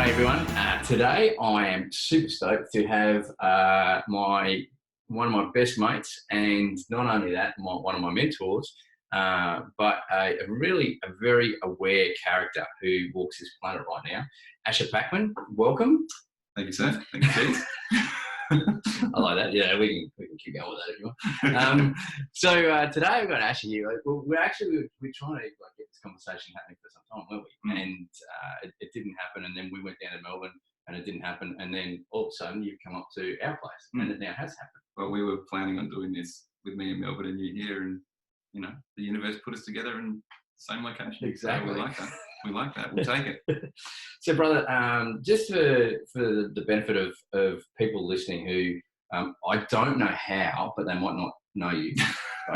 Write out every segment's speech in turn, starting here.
G'day everyone. Today I am super stoked to have one of my best mates, and not only that, one of my mentors, but a very aware character who walks this planet right now. Asher Packman, welcome. Thank you, sir. Thank you, Keith. I like that. Yeah, we can keep going with that if you want. So today I've got Asher here. We're trying to get this conversation happening for some time, weren't we? And it didn't happen, and then we went down to Melbourne, and it didn't happen, and then all of a sudden you've come up to our place, and it now has happened. Well, we were planning on doing this with me in Melbourne, and you're here, and the universe put us together in the same location. Exactly. So we like that. We like that. We'll take it. So, brother, just for the benefit of people listening who I don't know how, but they might not know you.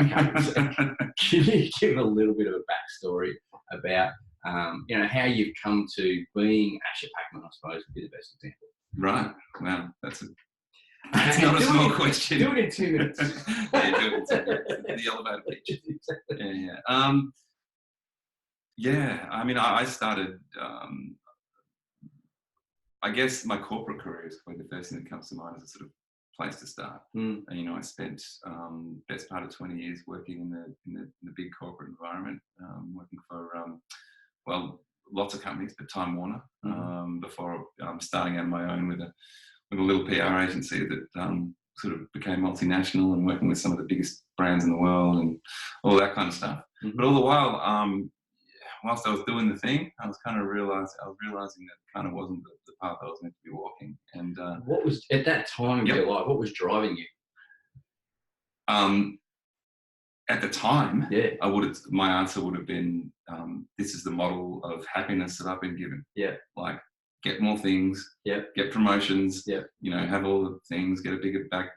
Can you give a little bit of a backstory about how you've come to being Asher Packman? I suppose would be the best example. Right. Wow, that's not a small question. Do it in 2 minutes. Yeah, do it in 2 minutes. The elevator pitch. Yeah. I mean, I started. I guess my corporate career is probably the first thing that comes to mind as a sort of place to start. And, I spent best part of 20 years working in the big corporate environment, working for lots of companies, but Time Warner, before starting out on my own with a little PR agency that sort of became multinational and working with some of the biggest brands in the world and all that kind of stuff. But all the while, whilst I was doing the thing, I was realizing that kind of wasn't the path I was meant to be walking. And what was at that time in your life? What was driving you? At the time, yeah, my answer would have been, this is the model of happiness that I've been given. Yeah, like get more things. Yeah, get promotions. Yeah, have all the things, get a bigger bank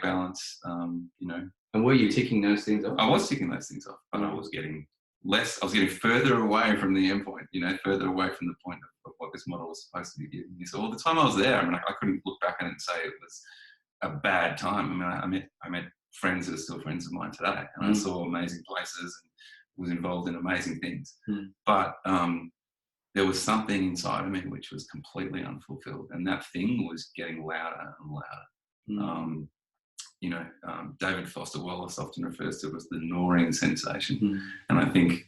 balance. And were you ticking those things off? I was ticking those things off, but I was getting less. I was getting further away from the end point. Further away from the point of what this model was supposed to be giving me. So all the time I was there, I mean, I couldn't look back on it and say it was a bad time. I mean, I met friends that are still friends of mine today, and I saw amazing places and was involved in amazing things. But there was something inside of me which was completely unfulfilled, and that thing was getting louder and louder. David Foster Wallace often refers to it as the gnawing sensation, and I think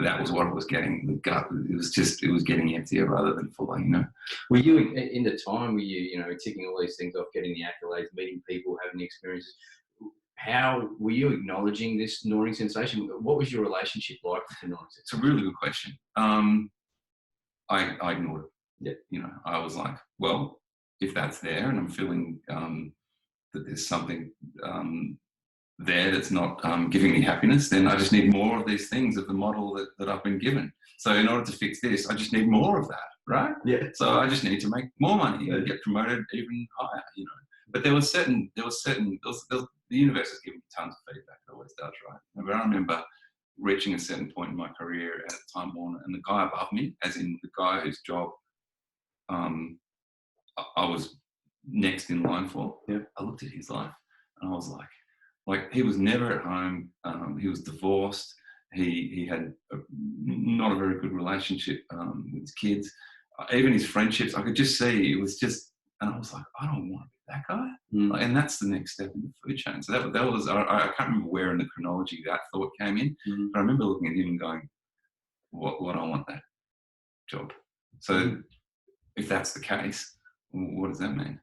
that was what it was getting. The gut, it was getting emptier rather than fuller. Were you in the time? Were you ticking all these things off, getting the accolades, meeting people, having the experiences? How were you acknowledging this gnawing sensation? What was your relationship like with the gnawing sensation? It's a really good question. I ignored it. Yeah. I was like, well, if that's there and I'm feeling that there's something there that's not giving me happiness, then I just need more of these things of the model that I've been given. So in order to fix this, I just need more of that, right? Yeah. So I just need to make more money and get promoted even higher, But the universe has given me tons of feedback. It always does, right? But I remember reaching a certain point in my career at Time Warner, and the guy above me, as in the guy whose job I was next in line for, I looked at his life and I was like he was never at home. He was divorced. He had not a very good relationship with his kids. Even his friendships, I could just see it was just, and I was like, I don't want to be that guy. And that's the next step in the food chain. So that was, I can't remember where in the chronology that thought came in, but I remember looking at him and going, what I want that job. So if that's the case, what does that mean?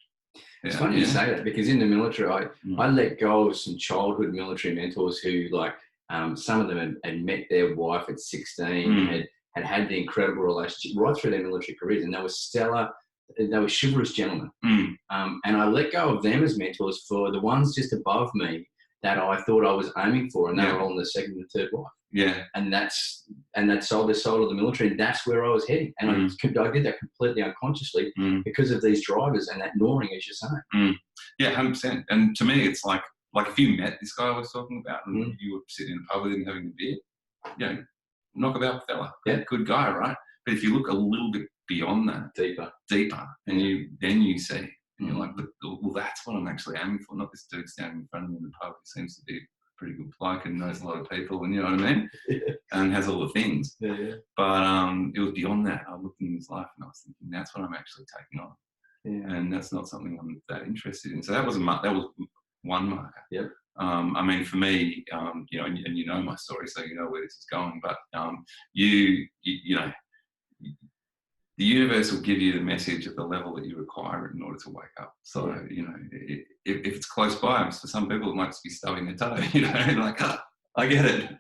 It's funny you say that, because in the military, I let go of some childhood military mentors who, some of them had met their wife at 16, had the incredible relationship right through their military careers, and they were stellar. They were chivalrous gentlemen. And I let go of them as mentors for the ones just above me that I thought I was aiming for, and they were on the second and third wife. Yeah. And that sold their soul to the military, and that's where I was heading. And I did that completely unconsciously because of these drivers and that gnawing, as you're saying. Yeah, 100%. And to me, it's like if you met this guy I was talking about and you were sitting in a pub with him having a beer, knockabout fella, good guy, right? But if you look a little bit beyond that, deeper, and you see, and you're like, well, that's what I'm actually aiming for, not this dude standing in front of me in the pub who seems to be pretty good bloke and knows a lot of people, and you know what I mean, and has all the things. Yeah. But it was beyond that. I looked in his life and I was thinking, that's what I'm actually taking on, and that's not something I'm that interested in. So that was one marker. Yep. I mean, for me, you know, and you know my story, so you know where this is going. But you know, the universe will give you the message at the level that you require it in order to wake up. So, you know, if it's close by, for some people, it might just be stubbing their toe, you know, like, I get it.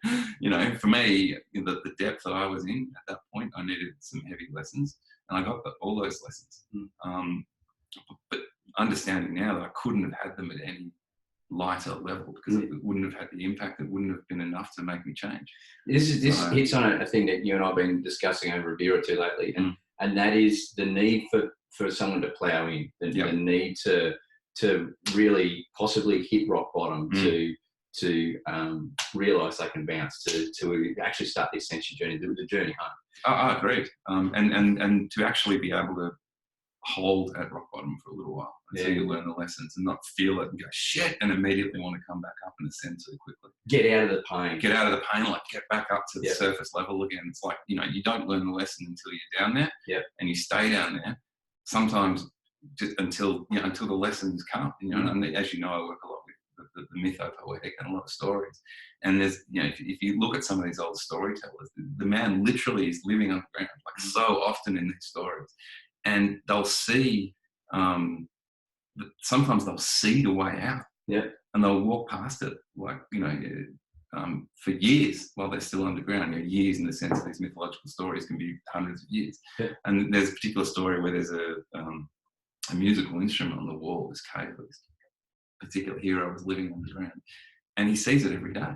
You know, for me, the depth that I was in at that point, I needed some heavy lessons, and I got all those lessons. But understanding now that I couldn't have had them at any lighter level, because it wouldn't have had the impact. It wouldn't have been enough to make me change. This hits on a thing that you and I have been discussing over a beer or two lately, and that is the need for someone to plow in, the need to really possibly hit rock bottom, to realise they can bounce, to actually start the ascension journey, the journey home. I agree, and to actually be able to hold at rock bottom for a little while until you learn the lessons and not feel it and go shit and immediately want to come back up and ascend too quickly. Get out of the pain. Get out of the pain, like get back up to the surface level again. It's like, you know, you don't learn the lesson until you're down there, and you stay down there. Sometimes just until the lessons come. You know, and as you know, I work a lot with the mytho-poetic and a lot of stories. And there's, you know, if you look at some of these old storytellers, the man literally is living underground, like so often in these stories. And they'll see, sometimes they'll see the way out, and they'll walk past it, like, you know, for years while they're still underground. You know, years in the sense that these mythological stories can be hundreds of years. And there's a particular story where there's a musical instrument on the wall of this cave. This particular hero was living underground, and he sees it every day,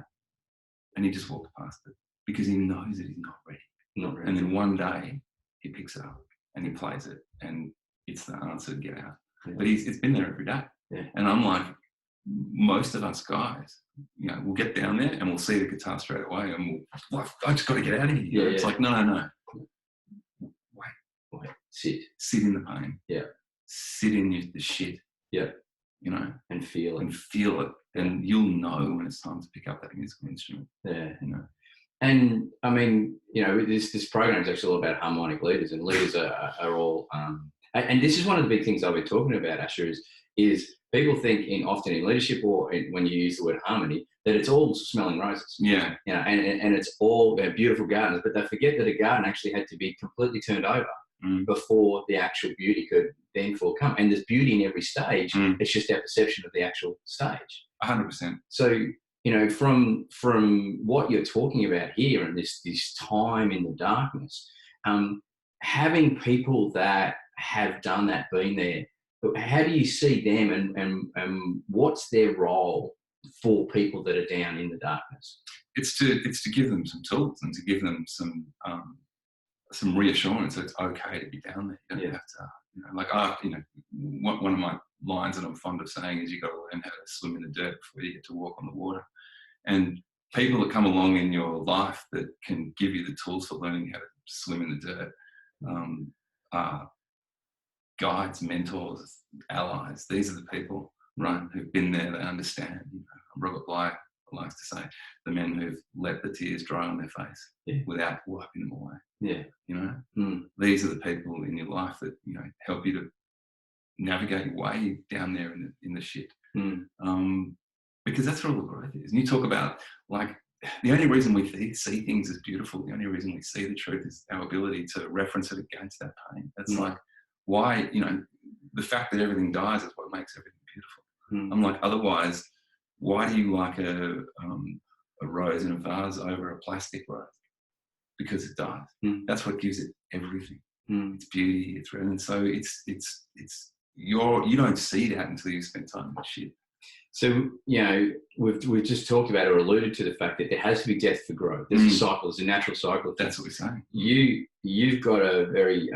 and he just walks past it because he knows that he's not ready. And then one day he picks it up and he plays it, and it's the answer to get out. But it's been there every day. And I'm like, most of us guys, you know, we'll get down there and we'll see the guitar straight away, and we'll, I just got to get out of here. It's like, no. Wait. Sit in the pain. Sit in the shit. You know, and feel it, and you'll know when it's time to pick up that musical instrument. You know. And I mean, you know, this program is actually all about harmonic leaders, and leaders are all. And this is one of the big things I've been talking about, Asher, is people think often in leadership, or when you use the word harmony, that it's all smelling roses. You know, and it's all beautiful gardens, but they forget that a garden actually had to be completely turned over before the actual beauty could then come. And there's beauty in every stage. It's just our perception of the actual stage. 100%. So, you know, from what you're talking about here and this time in the darkness, having people that have done that, been there, how do you see them, and what's their role for people that are down in the darkness? It's to give them some tools and to give them some reassurance that it's okay to be down there. You don't have to, you know, like, you know, one of my lines that I'm fond of saying is you got to learn how to swim in the dirt before you get to walk on the water. And people that come along in your life that can give you the tools for learning how to swim in the dirt are guides, mentors, allies. These are the people, right, who've been there, they understand. You know, Robert Bly likes to say, the men who've let the tears dry on their face without wiping them away. You know, these are the people in your life that, you know, help you to navigate your way down there in the shit. Because that's where all the growth is. And you talk about, like, the only reason we see things as beautiful, the only reason we see the truth is our ability to reference it against that pain. That's like, why, you know, the fact that everything dies is what makes everything beautiful. I'm like, otherwise, why do you like a rose in a vase over a plastic rose? Because it dies. That's what gives it everything. It's beauty, it's red. And so you don't see that until you spend time in the shit. So, you know, we've just talked about or alluded to the fact that there has to be death for growth. There's a cycle, there's a natural cycle. That's what we're saying. You've got a very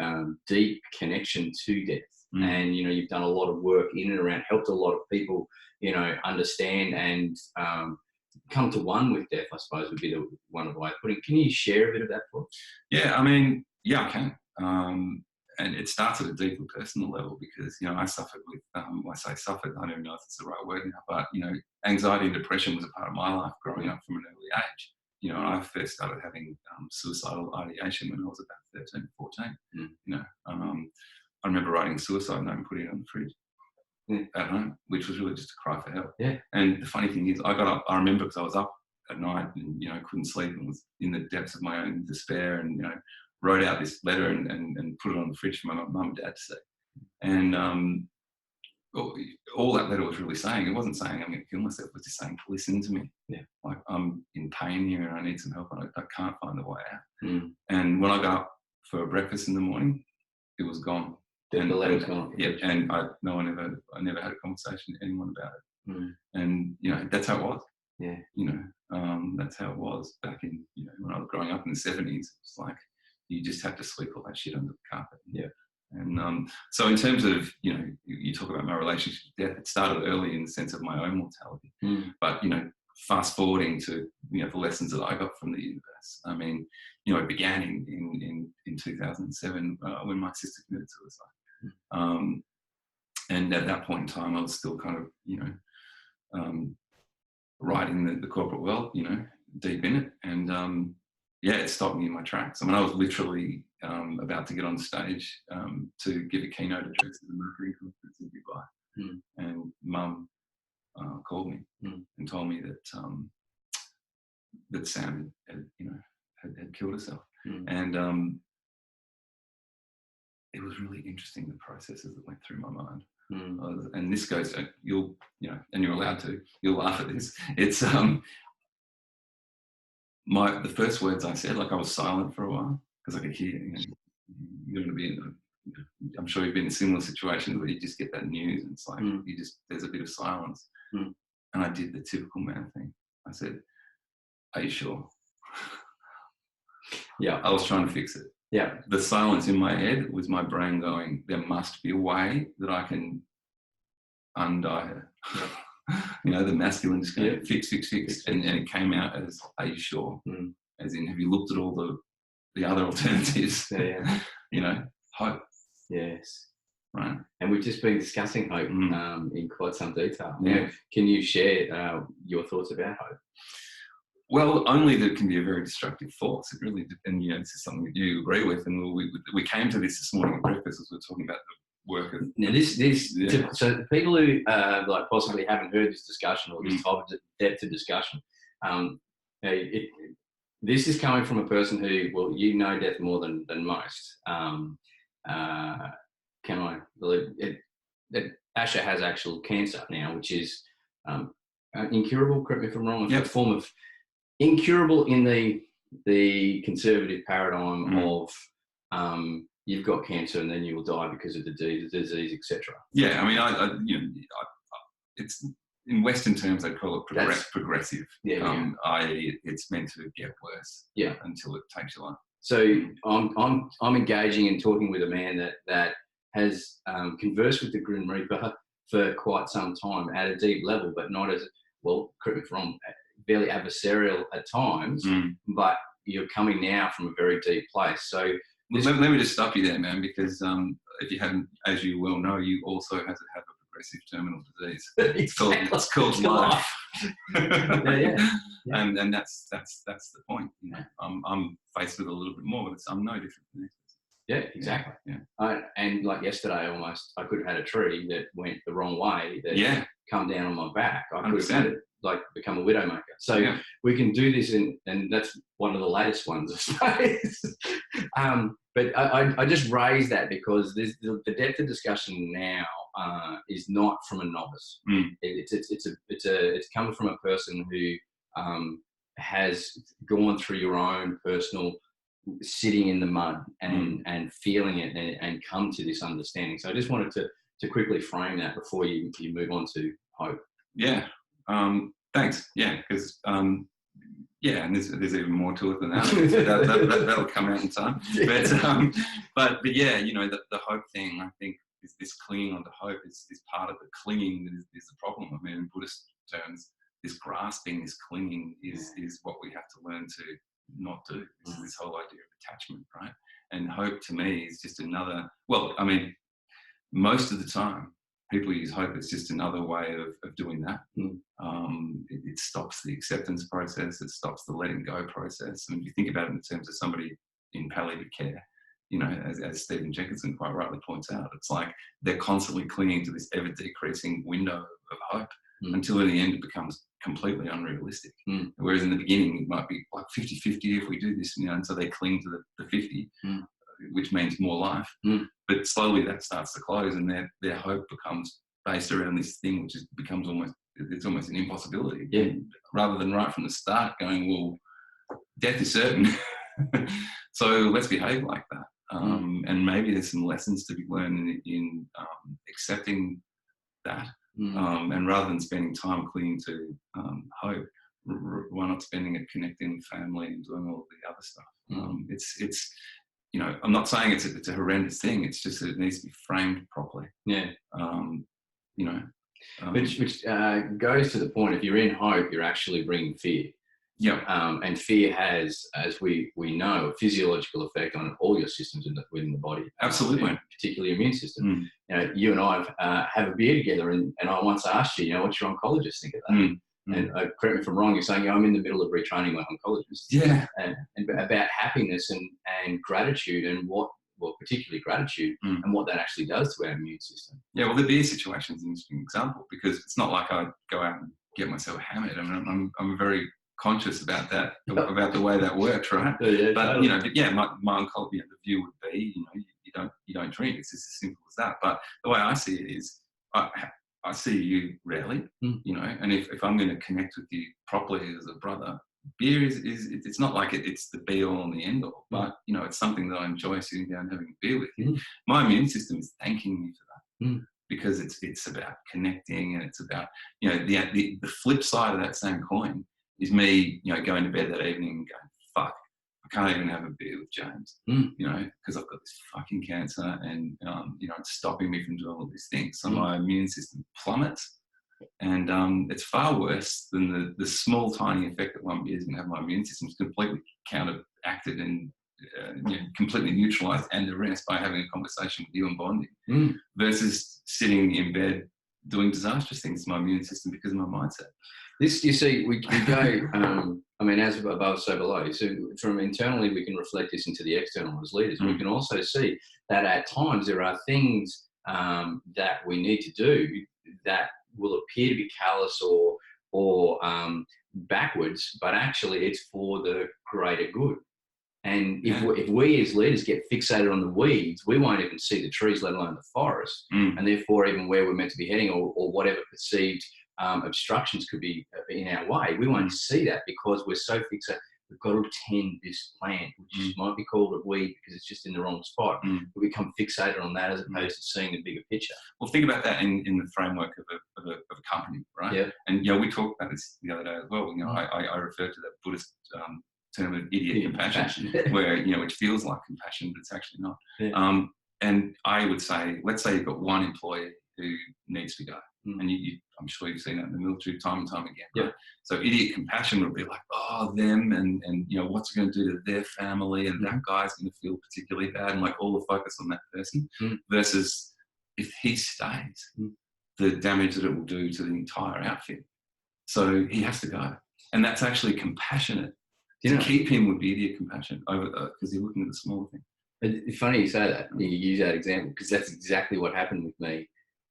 deep connection to death. And, you know, you've done a lot of work in and around, helped a lot of people, you know, understand and come to one with death, I suppose would be one of the ways of putting it. Can you share a bit of that for us? Yeah, I mean, yeah, I can. and it starts at a deeper personal level because, you know, I suffered with, I say suffered, I don't even know if it's the right word now, but, you know, anxiety and depression was a part of my life growing up from an early age. You know, I first started having suicidal ideation when I was about 13, 14. You know, I remember writing a suicide note and putting it on the fridge at home, which was really just a cry for help. Yeah. And the funny thing is, I got up, I remember because I was up at night and, you know, couldn't sleep and was in the depths of my own despair and, you know, wrote out this letter and put it on the fridge for my mum and dad to see. And all that letter was really saying, it wasn't saying I'm going to kill myself, it was just saying, listen to me. Yeah. Like, I'm in pain here and I need some help and I can't find the way out. Mm. And when I got up for breakfast in the morning, it was gone. The letter was gone. Yeah, and I never had a conversation with anyone about it. Mm. And, you know, that's how it was. Yeah. You know, that's how it was back in, you know, when I was growing up in the 70s. It's like, you just had to sweep all that shit under the carpet. Yeah. And so in terms of, you know, you talk about my relationship with death, it started early in the sense of my own mortality. But, you know, fast forwarding to, you know, the lessons that I got from the universe. I mean, you know, it began in 2007 when my sister committed suicide. And at that point in time, I was still kind of, you know, right in the corporate world, you know, deep in it. And yeah, it stopped me in my tracks. I mean, I was literally about to get on stage to give a keynote address at the marketing conference in Dubai. And Mum called me and told me that that Sam had, you know, had killed herself. And it was really interesting, the processes that went through my mind. And this goes, you'll, you know, and you're allowed to, you'll laugh at this. It's the first words I said, like I was silent for a while because I could hear, you know, you're going to be in I'm sure you've been in similar situations where you just get that news and it's like, there's a bit of silence. And I did the typical man thing. I said, are you sure? Yeah. I was trying to fix it. Yeah. The silence in my head was my brain going, there must be a way that I can undie her. You know, the masculine just going, fix. And it came out as, are you sure? As in, have you looked at all the other alternatives? You know, hope. Yes. Right. And we've just been discussing hope in quite some detail. Now, can you share your thoughts about hope? Well, only that it can be a very destructive force. It really, and you know, this is something that you agree with. And we came to this morning at breakfast as we were talking about the work of. Now, so people who like possibly haven't heard this discussion or this type of depth of discussion, this is coming from a person who, well, you know death more than most. Can I believe it? That Asher has actual cancer now, which is incurable. Correct me if I'm wrong. It's a form of incurable in the conservative paradigm of you've got cancer and then you will die because of the disease, etc. Yeah, I mean, you know, it's in Western terms they call it progressive. I.e., it's meant to get worse. Until it takes your life. So I'm engaging and talking with a man that has conversed with the Grim Reaper for quite some time at a deep level, but not as well. Correct me if I'm wrong. Fairly adversarial at times, but you're coming now from a very deep place. So let me just stop you there, man, because if you hadn't, as you well know, you also have to have a progressive terminal disease. It's called life. And that's the point. You know, I'm faced with a little bit more, but I'm no different than this. Yeah, exactly. And like yesterday, almost I could have had a tree that went the wrong way that come down on my back. I could have had it like become a widowmaker. So we can do this, and that's one of the latest ones, I suppose. But I just raise that because the depth of discussion now is not from a novice. It's coming from a person who has gone through your own personal sitting in the mud and feeling it and come to this understanding. So I just wanted to quickly frame that before you move on to hope. Yeah. Thanks. Yeah, because and there's even more to it than that. That'll come out in time. But yeah, you know, the hope thing, I think, is this clinging onto hope is part of the clinging that is the problem. I mean, in Buddhist terms, this grasping, this clinging is what we have to learn to not do. This whole idea of attachment, right? And hope to me is just another, well, I mean, most of the time people use hope as just another way of doing that. It stops the acceptance process, it stops the letting go process. And if you think about it in terms of somebody in palliative care, you know, as Stephen Jenkinson quite rightly points out, it's like they're constantly clinging to this ever decreasing window of hope until in the end it becomes completely unrealistic. Whereas in the beginning it might be like 50-50 if we do this, you know, and so they cling to the 50, which means more life. But slowly that starts to close, and their hope becomes based around this thing which becomes almost an impossibility. Rather than right from the start going, well, death is certain, so let's behave like that. And maybe there's some lessons to be learned in accepting that. And rather than spending time clinging to hope, why not spending it connecting with family and doing all the other stuff? It's you know, I'm not saying it's a horrendous thing. It's just that it needs to be framed properly. You know, which goes to the point. If you're in hope, you're actually bringing fear. And fear has, as we know, a physiological effect on all your systems within the body. Absolutely. Particularly your immune system. You know, you and I have a beer together, and I once asked you, you know, what's your oncologist think of that? And correct me if I'm wrong, you're saying, I'm in the middle of retraining my oncologist. And about happiness and gratitude, and particularly gratitude, and what that actually does to our immune system. Well, the beer situation is an interesting example, because it's not like I go out and get myself hammered. I mean, I'm very conscious about that, about the way that works, right? But totally. You know, my oncologist, the view would be, you know, you don't drink. It's just as simple as that. But the way I see it is, I see you rarely, you know, and if I'm going to connect with you properly as a brother, beer is it's not like it's the be all and the end all, but you know, it's something that I enjoy sitting down and having a beer with you. My immune system is thanking me for that, because it's about connecting, and it's about, you know, the flip side of that same coin is me, you know, going to bed that evening and going, fuck, I can't even have a beer with James, you know, because I've got this fucking cancer, and you know, it's stopping me from doing all these things. So my immune system plummets, and it's far worse than the small tiny effect that one beer is going to have on my immune system. It's completely counteracted and you know, completely neutralised and arrested by having a conversation with you and bonding, versus sitting in bed doing disastrous things to my immune system because of my mindset. This, you see, we go, I mean, as above, so below. So from internally, we can reflect this into the external as leaders. We can also see that at times there are things that we need to do that will appear to be callous or backwards, but actually it's for the greater good. And if we as leaders get fixated on the weeds, we won't even see the trees, let alone the forest. And therefore, even where we're meant to be heading, or whatever perceived obstructions could be in our way, we won't see that because we're so fixated. We've got to tend this plant, which might be called a weed because it's just in the wrong spot. We become fixated on that as opposed to seeing the bigger picture. Well, think about that in the framework of a company, right? And you know, we talked about this the other day as well. You know, I referred to that Buddhist term of idiot compassion, where, you know, which feels like compassion, but it's actually not. And I would say, let's say you've got one employee who needs to go. And I'm sure you've seen that in the military time and time again. Right? So idiot compassion would be like, oh, them, and you know, what's it going to do to their family, and that guy's going to feel particularly bad, and like all the focus on that person, versus if he stays, the damage that it will do to the entire outfit. So he has to go, and that's actually compassionate. To keep him would be idiot compassion over, because you're looking at the smaller thing. It's funny you say that, you use that example, because that's exactly what happened with me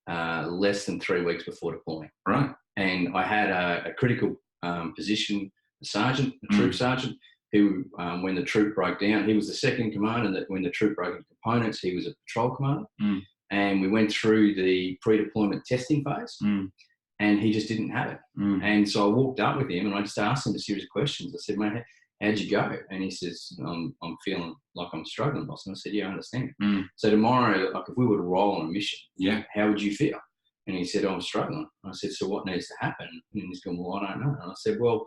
less than 3 weeks before deploying. Right. And I had a critical position, a sergeant, a troop sergeant, who, when the troop broke down, he was the second commander, and that when the troop broke into components, he was a patrol commander. And we went through the pre-deployment testing phase, and he just didn't have it. And so I walked up with him, and I just asked him a series of questions. I said, mate, how'd you go? And he says, I'm feeling like I'm struggling, boss. And I said, yeah, I understand. So tomorrow, like if we were to roll on a mission, how would you feel? And he said, I'm struggling. And I said, so what needs to happen? And he's going, well, I don't know. And I said, well,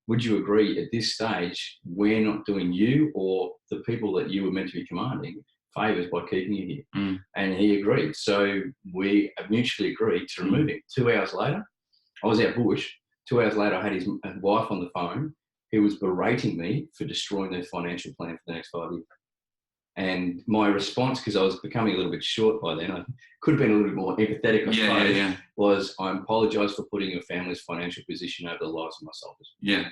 would you agree at this stage, we're not doing you or the people that you were meant to be commanding favours by keeping you here? And he agreed. So we mutually agreed to remove him. 2 hours later, I was out bush. 2 hours later, I had his wife on the phone who was berating me for destroying their financial plan for the next 5 years. And my response, because I was becoming a little bit short by then, I could have been a little bit more empathetic, I suppose, was I apologise for putting your family's financial position over the lives of my soldiers. Yeah.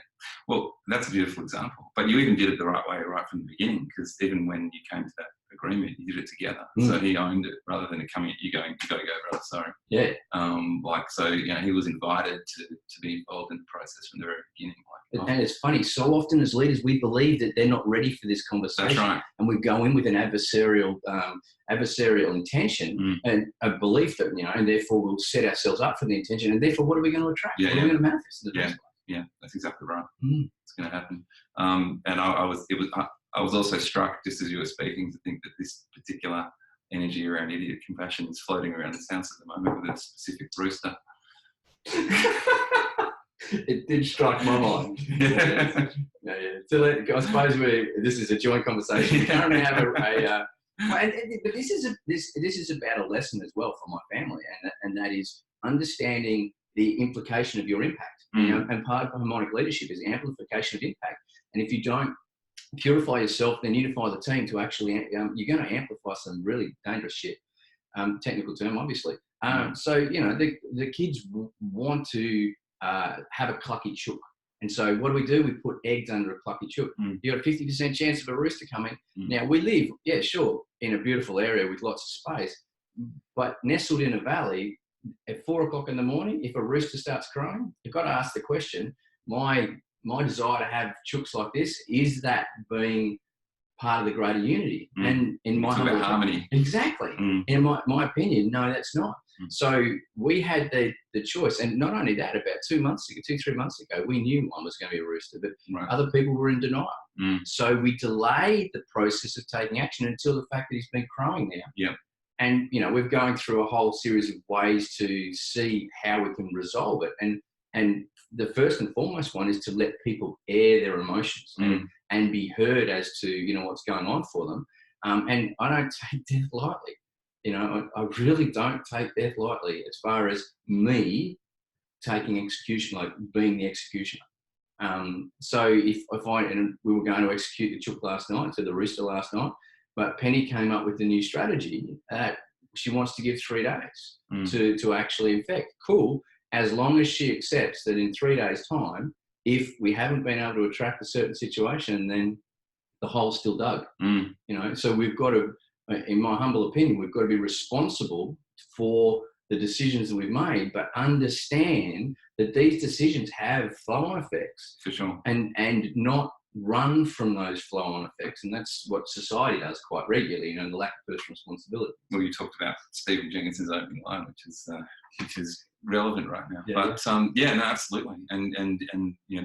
Well, that's a beautiful example. But you even did it the right way right from the beginning, because even when you came to that agreement, you did it together. So he owned it rather than it coming at you going, you got to go, brother, sorry. Yeah. So, he was invited to be involved in the process from the very beginning. And it's funny, so often as leaders, we believe that they're not ready for this conversation. That's right. And we go in with an adversarial intention and a belief that, and therefore we'll set ourselves up for the intention. And therefore, what are we going to attract? What are we going to manifest in the first place? Yeah, that's exactly right. It's going to happen. And I was also struck, just as you were speaking, to think that this particular energy around idiot compassion is floating around this house at the moment with a specific rooster. It did strike my mind. Yeah. So I suppose this is a joint conversation. We currently have but this is about a lesson as well for my family, and that is understanding the implication of your impact. And part of harmonic leadership is amplification of impact. And if you don't purify yourself, then unify the team to actually, you're going to amplify some really dangerous shit. Technical term, obviously. So, the kids want to have a clucky chook. And so what do? We put eggs under a clucky chook. You got a 50% chance of a rooster coming. Now, we live, in a beautiful area with lots of space, but nestled in a valley, at 4 o'clock in the morning, if a rooster starts crowing, you've got to ask the question, my desire to have chooks like this, is that being part of the greater unity? And in my harmony. Exactly. In my opinion, no, that's not. So we had the choice. And not only that, about 3 months ago, we knew one was going to be a rooster, but other people were in denial. So we delayed the process of taking action until the fact that he's been crowing now. Yeah. And, we're going through a whole series of ways to see how we can resolve it. And the first and foremost one is to let people air their emotions and be heard as to, what's going on for them. And I don't take death lightly. I really don't take death lightly as far as me taking execution, like being the executioner. So if and we were going to execute the chook last night, so the rooster last night, but Penny came up with the new strategy that she wants to give 3 days to actually infect. Cool. As long as she accepts that in 3 days' time, if we haven't been able to attract a certain situation, then the hole's still dug. So we've got to, in my humble opinion, we've got to be responsible for the decisions that we've made, but understand that these decisions have flow-on effects. For sure. And not run from those flow-on effects. And that's what society does quite regularly, the lack of personal responsibility. Well, you talked about Stephen Jenkins's opening line, which is relevant right now. But no, absolutely. And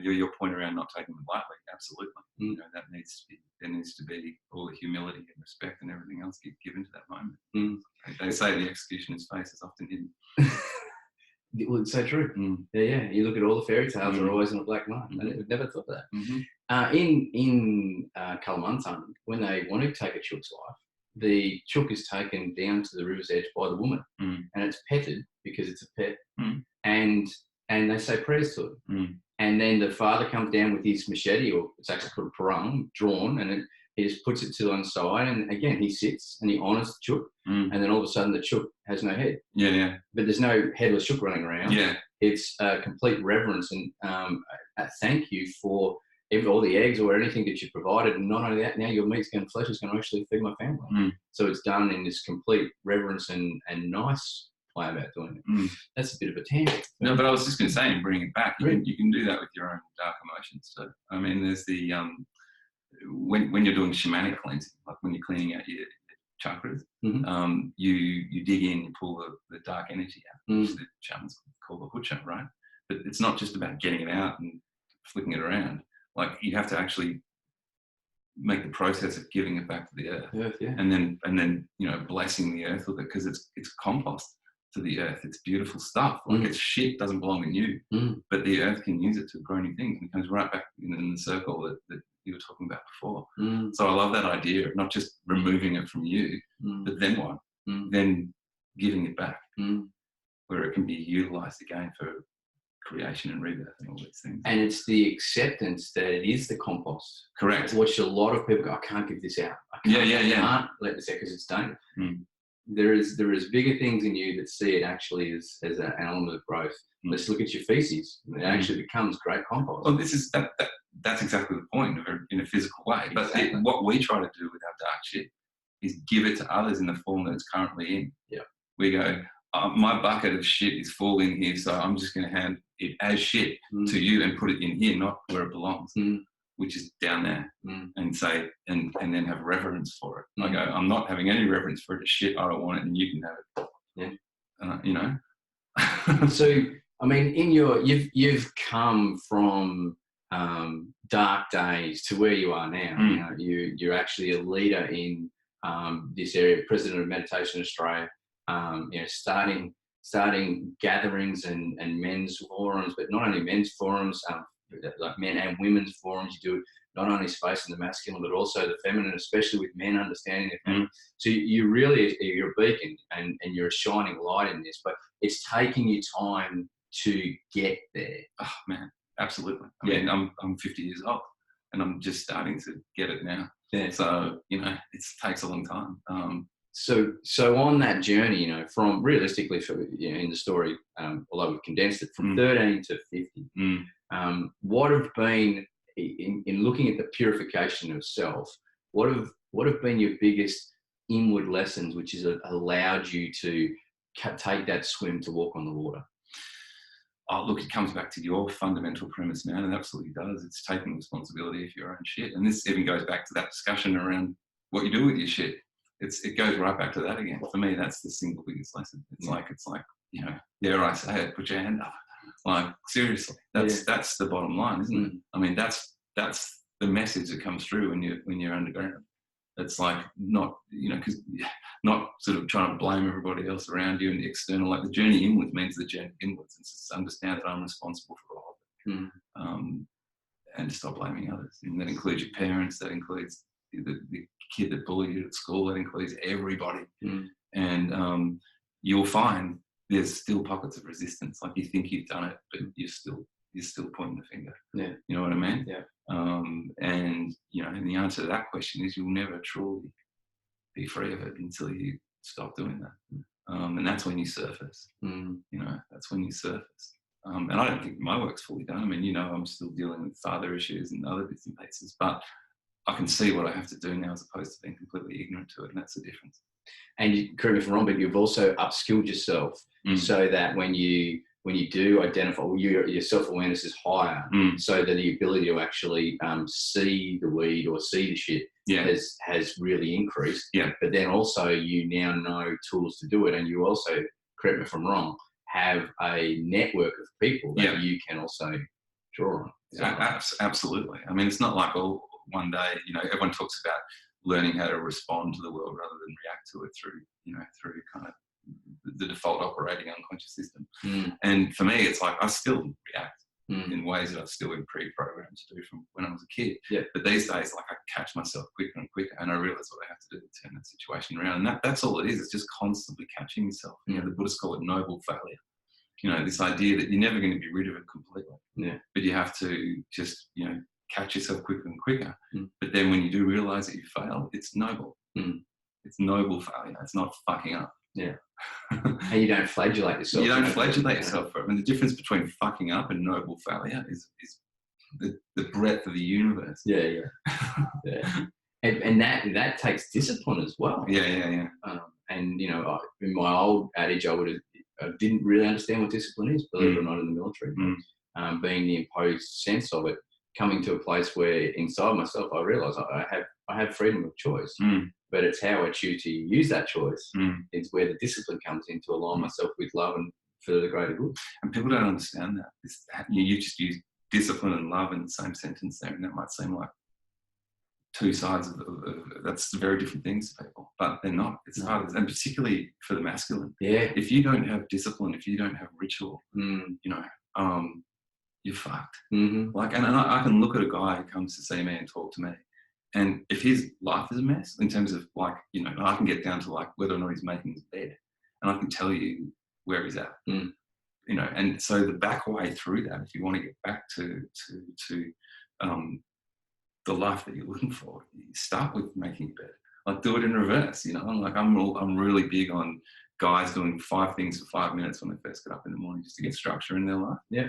your point around not taking them lightly, absolutely. There needs to be all the humility and respect and everything else given to that moment. They say the executioner's face is often hidden. Well, it's so true. Yeah. You look at all the fairy tales are always in a black mark. I never thought of that. In Kalimantan, when they want to take a chook's life, the chook is taken down to the river's edge by the woman, and it's petted because it's a pet, and they say prayers to it. And then the father comes down with his machete, or it's actually called a parang, drawn, and he just puts it to one side, and again he sits and he honours the chook, and then all of a sudden the chook has no head. But there's no headless chook running around. It's a complete reverence and a thank you for all the eggs or anything that you provided, and not only that, now your meat's going to flesh is going to actually feed my family. So it's done in this complete reverence and nice way about doing it. That's a bit of a tangent. No, but I was just going to say, and bring it back, you can do that with your own dark emotions. So I mean, there's the when you're doing shamanic cleansing, like when you're cleaning out your chakras, you dig in, you pull the dark energy out, which the shamans call the hucha, right? But it's not just about getting it out and flicking it around. Like you have to actually make the process of giving it back to the earth, and then blessing the earth with it, because it's compost to the earth. It's beautiful stuff. Like it's shit doesn't belong in you, but the earth can use it to grow new things, and it comes right back in the circle that you were talking about before. So I love that idea of not just removing it from you, but then what? Then giving it back, where it can be utilised again for creation and rebirth and all these things. And it's the acceptance that it is the compost. Correct. I watch a lot of people go, I can't give this out. I can't let this out because it's dangerous. There is bigger things in you that see it actually as an element of growth. Let's look at your feces. It actually becomes great compost. Well, this is that's exactly the point in a physical way. Exactly. But what we try to do with our dark shit is give it to others in the form that it's currently in. Yeah. We go, my bucket of shit is full in here, so I'm just going to hand it as shit to you and put it in here, not where it belongs, which is down there, and say, and then have reverence for it. I go, I'm not having any reverence for it as shit. I don't want it, and you can have it. Yeah. You know. So, I mean, you've come from dark days to where you are now. You know, you're actually a leader in this area, president of Meditation Australia. You know, starting gatherings and men's forums, but not only men's forums, like men and women's forums. You do not only space in the masculine, but also the feminine, especially with men understanding their feminine. So you're a beacon and you're a shining light in this, but it's taking you time to get there. Oh man, absolutely. I mean, I'm 50 years old and I'm just starting to get it now. Yeah. So, you know, it takes a long time. So on that journey, you know, from realistically, in the story, although we've condensed it from 13 to 50, what have been in looking at the purification of self? What have been your biggest inward lessons, which has allowed you to take that swim to walk on the water? Oh, look, it comes back to your fundamental premise, man. It absolutely does. It's taking responsibility for your own shit, and this even goes back to that discussion around what you do with your shit. It goes right back to that again. For me, that's the single biggest lesson. It's like, you know, dare I say it, put your hand up. Like, seriously, that's the bottom line, isn't it? I mean, that's the message that comes through when you're underground. It's like not, you know, because not sort of trying to blame everybody else around you and the external. Like the journey inwards means the journey inwards. And just understand that I'm responsible for all of it, and stop blaming others. And that includes your parents. That includes the kid that bullied you at school. That includes everybody. And you'll find there's still pockets of resistance. Like you think you've done it, but you're still pointing the finger. Yeah. You know what I mean? Yeah. And you know, and the answer to that question is you'll never truly be free of it until you stop doing that. And that's when you surface. You know, that's when you surface. And I don't think my work's fully done. I mean, you know, I'm still dealing with father issues and other bits and pieces, but I can see what I have to do now as opposed to being completely ignorant to it, and that's the difference. And correct me if I'm wrong, but you've also upskilled yourself so that when you do identify, your self-awareness is higher, so that the ability to actually see the weed or see the shit has really increased. Yeah. But then also you now know tools to do it, and you also, correct me if I'm wrong, have a network of people that you can also draw on. Absolutely. I mean, it's not like one day, you know, everyone talks about learning how to respond to the world rather than react to it through kind of the default operating unconscious system. And for me, it's like I still react in ways that I've still been pre-programmed to do from when I was a kid. Yeah. But these days, like I catch myself quicker and quicker, and I realise what I have to do to turn that situation around. And that's all it is. It's just constantly catching yourself. You know, the Buddhists call it noble failure. You know, this idea that you're never going to be rid of it completely. Yeah. But you have to just, you know, catch yourself quicker and quicker. But then when you do realise that you fail, it's noble. It's noble failure. It's not fucking up. Yeah. And you don't flagellate yourself. You don't flagellate yourself for it. I mean, the difference between fucking up and noble failure is the breadth of the universe. Yeah. And that takes discipline as well. Yeah. And, you know, in my old adage, I didn't really understand what discipline is, believe it or not, in the military. Being the imposed sense of it, coming to a place where inside myself I realise I have freedom of choice, but it's how I choose to use that choice. It's where the discipline comes in to align myself with love and for the greater good. And people don't understand that. You just use discipline and love in the same sentence there, and that might seem like two sides of that's very different things to people, but they're not. It's hard, and particularly for the masculine. Yeah. If you don't have discipline, if you don't have ritual, you know, you're fucked. Like, and I can look at a guy who comes to see me and talk to me, and if his life is a mess in terms of, like, you know, I can get down to like whether or not he's making his bed, and I can tell you where he's at. you know, and so the back way through that, if you want to get back to the life that you're looking for, you start with making your bed. Like, do it in reverse, you know. I'm really big on guys doing 5 things for 5 minutes when they first get up in the morning, just to get structure in their life. Yeah.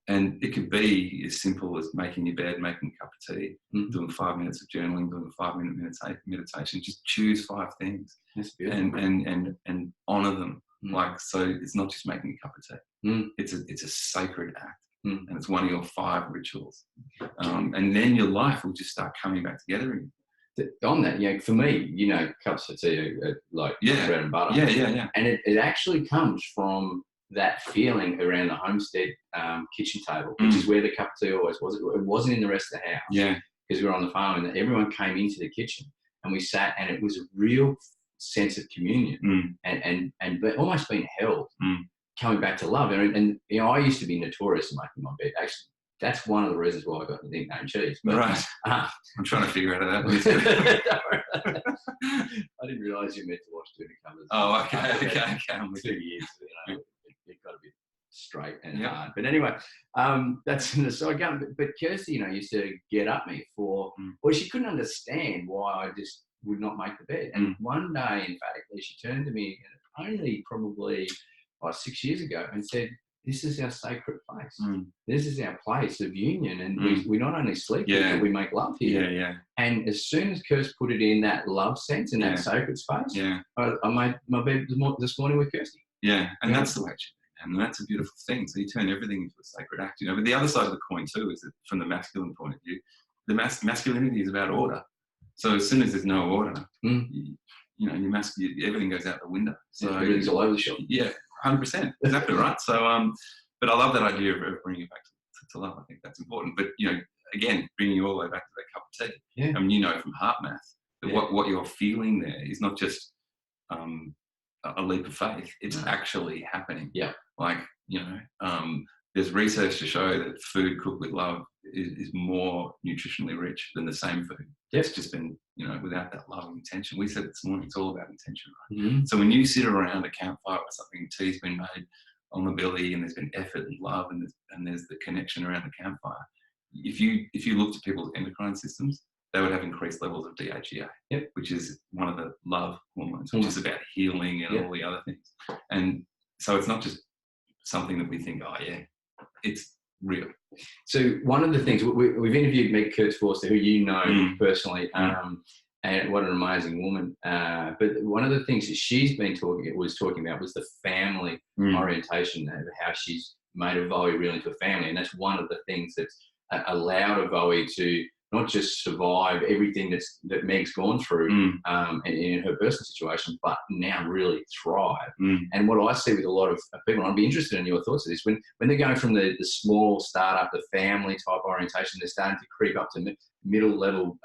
And it could be as simple as making your bed, making a cup of tea, doing 5 minutes of journaling, doing a 5-minute meditation. Just choose 5 things. That's beautiful. And honor them. Like, so it's not just making a cup of tea. It's a sacred act. And it's one of your 5 rituals. And then your life will just start coming back together again. On that, you know, for me, you know, cups of tea are like bread and butter. Yeah. And it actually comes from that feeling around the homestead kitchen table, which is where the cup of tea always was. It wasn't in the rest of the house. Yeah. Because we were on the farm and everyone came into the kitchen and we sat, and it was a real sense of communion and almost being held, coming back to love. And you know, I used to be notorious in making my bed. Actually, that's one of the reasons why I got the nickname Cheese. But, right. I'm trying to figure out how that. I didn't realise you meant to watch 2 covers. Oh, okay. 2 years, you know, it got a bit straight and hard. But anyway, that's an aside. But Kirsty, you know, used to get at me for, well, she couldn't understand why I just would not make the bed. And one day, emphatically, she turned to me, only probably 6 years ago, and said, "This is our sacred place. This is our place of union, and we not only sleep here, but we make love here." Yeah. And as soon as Kirst put it in that love sense, in that sacred space, I made my bed this morning with Kirsty. Yeah, and that's the way it should be. And that's a beautiful thing. So you turn everything into a sacred act, you know. But the other side of the coin too is that, from the masculine point of view, the masculinity is about order. So as soon as there's no order, you know, everything goes out the window. So everything's all over the shop. Yeah, 100%. Exactly right. So, but I love that idea of bringing it back to love. I think that's important. But, you know, again, bringing you all the way back to that cup of tea. Yeah. I mean, you know, from heart math, that what you're feeling there is not just a leap of faith. It's actually happening. Yeah. Like, you know, there's research to show that food cooked with love is more nutritionally rich than the same food. Yep. It's just been, you know, without that love and intention. We said this morning, it's all about intention, right? So when you sit around a campfire or something, tea's been made on the billy, and there's been effort and love, and there's the connection around the campfire. If you looked at people's endocrine systems, they would have increased levels of DHEA, which is one of the love hormones, which is about healing and all the other things. And so it's not just something that we think, oh yeah, it's real. So one of the things, we've interviewed Meg Kurtz-Forster, who you know personally, and what an amazing woman. But one of the things that she's been talking about was the family orientation, and how she's made Evoe real into a family. And that's one of the things that's allowed Evoe to not just survive everything that Meg's gone through in her personal situation, but now really thrive. And what I see with a lot of people, and I'd be interested in your thoughts of this, when they're going from the small startup, the family type orientation, they're starting to creep up to middle level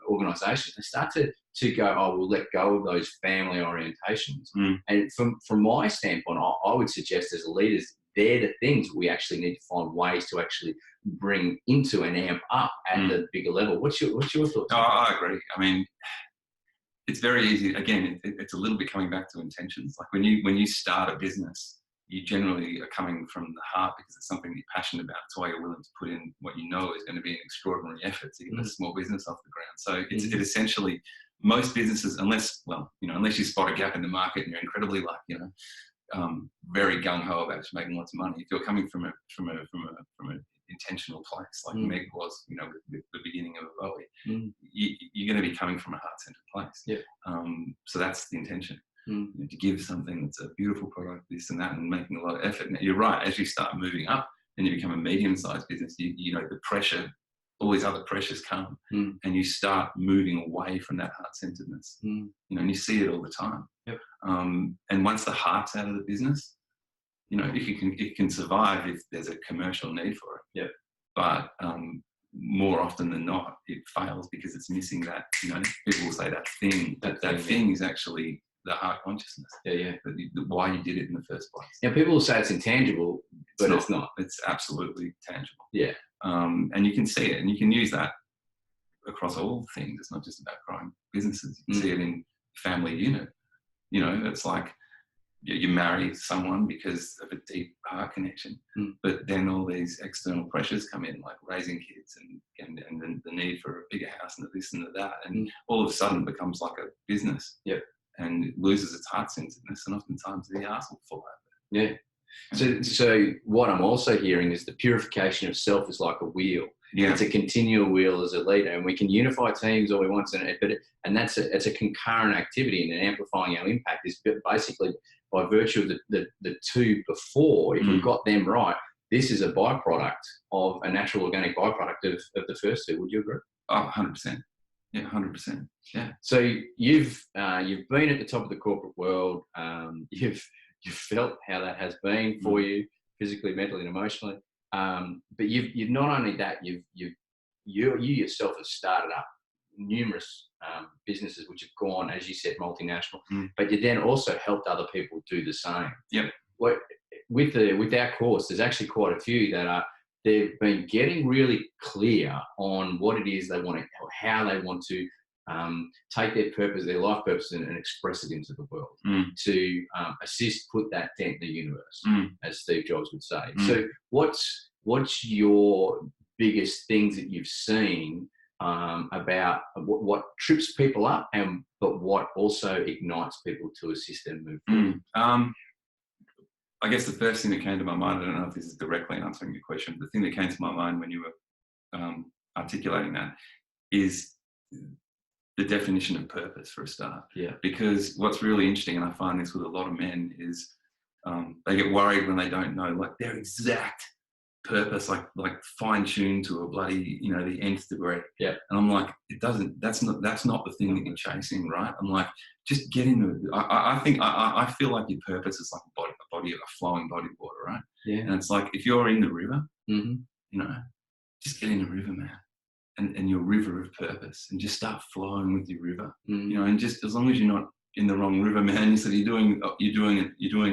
organisations, they start to go, oh, we'll let go of those family orientations. And from my standpoint, I would suggest as leaders, they're the things we actually need to find ways to actually bring into and amp up at the bigger level. What's your thoughts? No, I agree. I mean, it's very easy. Again, it's a little bit coming back to intentions. Like when you start a business, you generally are coming from the heart because it's something you're passionate about. It's why you're willing to put in what you know is going to be an extraordinary effort to get a small business off the ground. So it essentially, most businesses, unless you spot a gap in the market and you're incredibly very gung ho about just making lots of money. If you're coming from an intentional place, like Meg was, with the beginning of Evoe, you're going to be coming from a heart-centered place. Yeah. So that's the intention. To give something that's a beautiful product, this and that, and making a lot of effort. Now, you're right. As you start moving up and you become a medium-sized business, you know the pressure, all these other pressures come, and you start moving away from that heart-centeredness. And you see it all the time. Yep. And once the heart's out of the business, it can survive if there's a commercial need for it. Yep. But more often than not, it fails because it's missing that. People will say that thing. That thing is actually the heart consciousness. Yeah. Why you did it in the first place. Now, people will say it's intangible, but it's not. It's absolutely tangible. Yeah. And you can see it, and you can use that across all things. It's not just about growing businesses. You can see it in family unit. It's like you marry someone because of a deep heart connection, but then all these external pressures come in, like raising kids and the need for a bigger house and this and that, and all of a sudden it becomes like a business. Yep. And it loses its heart-centeredness, and oftentimes the arse will fall over. Yeah. So what I'm also hearing is the purification of self is like a wheel. Yeah. It's a continual wheel as a leader, and we can unify teams all we want, and it's a concurrent activity, and amplifying our impact is basically by virtue of the two before. If we've got them right, this is a byproduct of a natural organic byproduct of the first two. Would you agree? Oh, 100%. Yeah, 100%. Yeah. So you've been at the top of the corporate world. You've felt how that has been for you, physically, mentally, and emotionally. But you've not only that, you yourself have started up numerous businesses which have gone, as you said, multinational. But you then also helped other people do the same. Yep. With our course, there's actually quite a few that they've been getting really clear on what it is they want to, or how they want to take their purpose, their life purpose, and express it into the world to assist, put that dent in the universe, as Steve Jobs would say. So what's your biggest things that you've seen about what trips people up, but what also ignites people to assist them move forward? I guess the first thing that came to my mind, I don't know if this is directly answering your question, but the thing that came to my mind when you were articulating that is the definition of purpose, for a start. Yeah. Because what's really interesting, and I find this with a lot of men, is they get worried when they don't know like their exact purpose, like fine-tuned to a bloody, the nth degree. Yeah. And I'm like, that's not the thing that you're chasing, right? I'm like, just get into it. I feel like your purpose is like a flowing body of water, right? Yeah. And it's like, if you're in the river, just get in the river, man. And your river of purpose, and just start flowing with your river, and just as long as you're not in the wrong river, man, so you're doing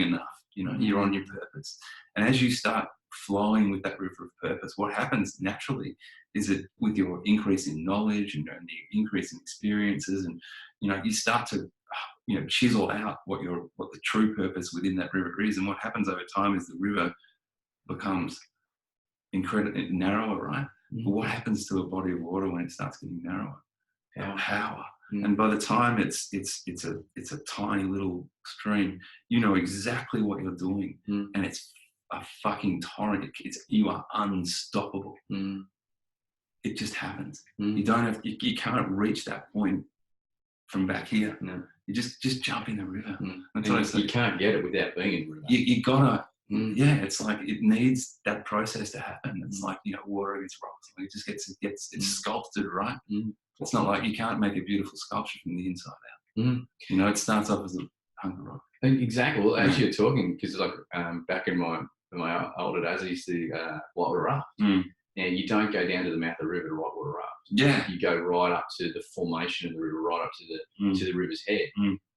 enough, you're on your purpose. And as you start flowing with that river of purpose, what happens naturally is that with your increase in knowledge and the increase in experiences, and you start to chisel out what the true purpose within that river is. And what happens over time is the river becomes incredibly narrower, right? But what happens to a body of water when it starts getting narrower? Power. And by the time it's a tiny little stream, you know exactly what you're doing, and it's a fucking torrent. You are unstoppable. It just happens. You you can't reach that point from back here. No. You just jump in the river. That's what I say. You can't get it without being in the river. You gotta. Yeah, it's like it needs that process to happen. It's like water against rocks. Like it just it's sculpted, right? It's not like you can't make a beautiful sculpture from the inside out. It starts off as a hunk of rock. Exactly. Well, as you're talking, because like back in my older days, I used to whitewater raft. And you don't go down to the mouth of the river to whitewater raft. Yeah. You go right up to the formation of the river, right up to the river's head,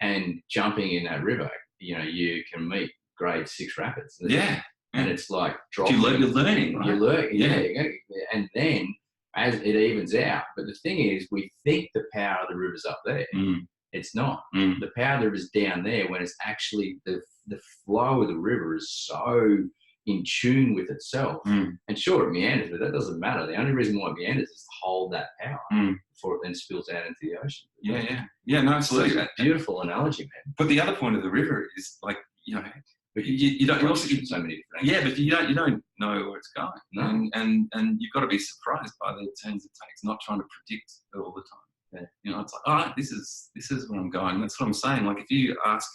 and jumping in that river, you can meet grade 6 rapids. And it's like dropping. You're learning, right? You're learning, and then as it evens out. But the thing is, we think the power of the river's up there. It's not. The power of the river's down there, when it's actually the flow of the river is so in tune with itself. And sure, it meanders, but that doesn't matter. The only reason why it meanders is to hold that power before it then spills out into the ocean. No, absolutely. So it's a beautiful analogy, man. But the other point of the river is like, but you don't. You also so many different. Yeah, but you don't know where it's going. No. And you've got to be surprised by the turns it takes. Not trying to predict it all the time. It's like, all right, this is where I'm going. That's what I'm saying. Like if you ask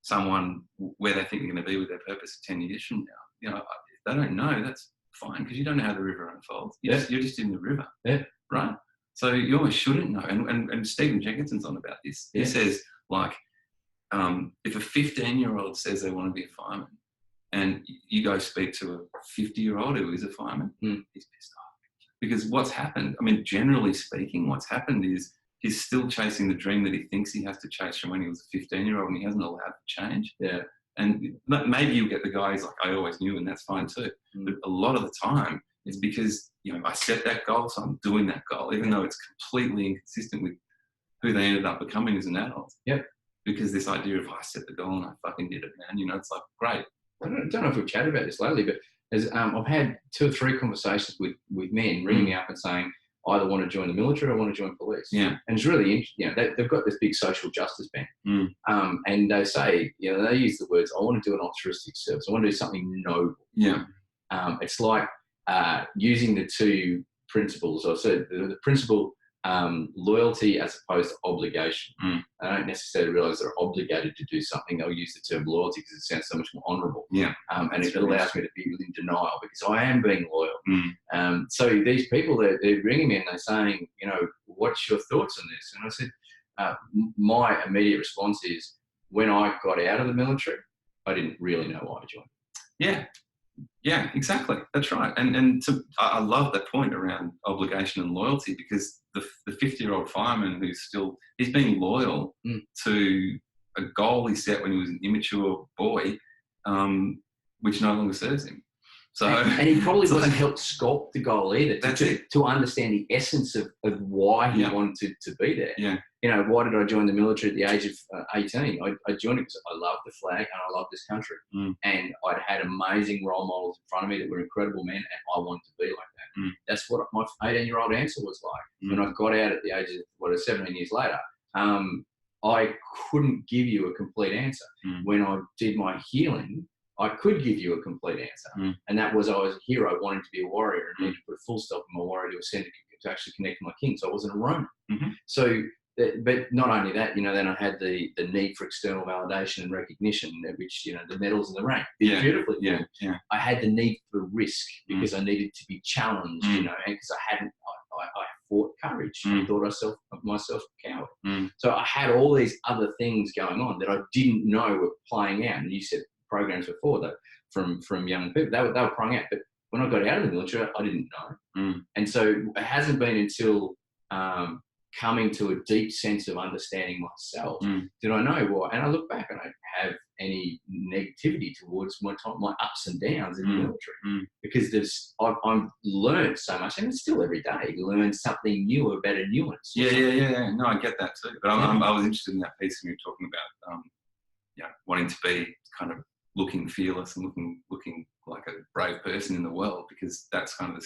someone where they think they're going to be with their purpose 10 years from now, if they don't know, that's fine, because you don't know how the river unfolds. You're just in the river, right? So you almost shouldn't know. And Stephen Jenkinson's on about this. He says like, if a 15-year-old says they want to be a fireman, and you go speak to a 50-year-old who is a fireman, he's pissed off. Because what's happened, generally speaking, what's happened is he's still chasing the dream that he thinks he has to chase from when he was a 15-year-old, and he hasn't allowed to change. And maybe you'll get the guy who's like, I always knew, and that's fine too. But a lot of the time, it's because, I set that goal, so I'm doing that goal, even though it's completely inconsistent with who they ended up becoming as an adult. because this idea of, I set the goal and I fucking did it, man. You know, it's like, great. I don't know if we've chatted about this lately, but as I've had 2 or 3 conversations with men ringing me up and saying, I either want to join the military or I want to join police. Yeah. And it's really interesting. You know, they've got this big social justice bent. And they say, you know, they use the words, I want to do an altruistic service. I want to do something noble. Yeah. It's like using the 2 principles. I said the principle, loyalty as opposed to obligation. They don't necessarily realise they're obligated to do something. They'll use the term loyalty because it sounds so much more honourable. Yeah. And it allows me to be within denial because I am being loyal. So these people, they're ringing me and they're saying, you know, what's your thoughts on this? And I said, my immediate response is, when I got out of the military, I didn't really know why I joined. Yeah. Yeah, exactly. That's right. And I love that point around obligation and loyalty, because the 50-year-old fireman he's being loyal to a goal he set when he was an immature boy, which no longer serves him. So, and he probably wasn't helped sculpt the goal either to understand the essence of why he wanted to be there. Yeah. You know, why did I join the military at the age of 18? I joined it because I love the flag and I love this country. And I'd had amazing role models in front of me that were incredible men, and I wanted to be like that. That's what my 18-year-old answer was like. When I got out at the age of 17 years later, I couldn't give you a complete answer. When I did my healing, I could give you a complete answer. And that was, I was a hero wanting to be a warrior and needed to put a full stop in my warrior to ascend to actually connect with my king. So I wasn't a Roman. So, but not only that, you know, then I had the need for external validation and recognition, which, you know, the medals and the rank. Beautifully. Yeah. I had the need for risk because I needed to be challenged, you know, and because I fought courage. I thought myself a coward. So I had all these other things going on that I didn't know were playing out. And you said programs before that from young people, they were crying out. But when I got out of the military, I didn't know. And so it hasn't been until coming to a deep sense of understanding myself did I know why. And I look back and I don't have any negativity towards my ups and downs in the military, because I've learned so much, and it's still every day learn something new about a nuance. Yeah. No, I get that too. But I was interested in that piece when you were talking about wanting to be kind of looking fearless and looking like a brave person in the world, because that's kind of the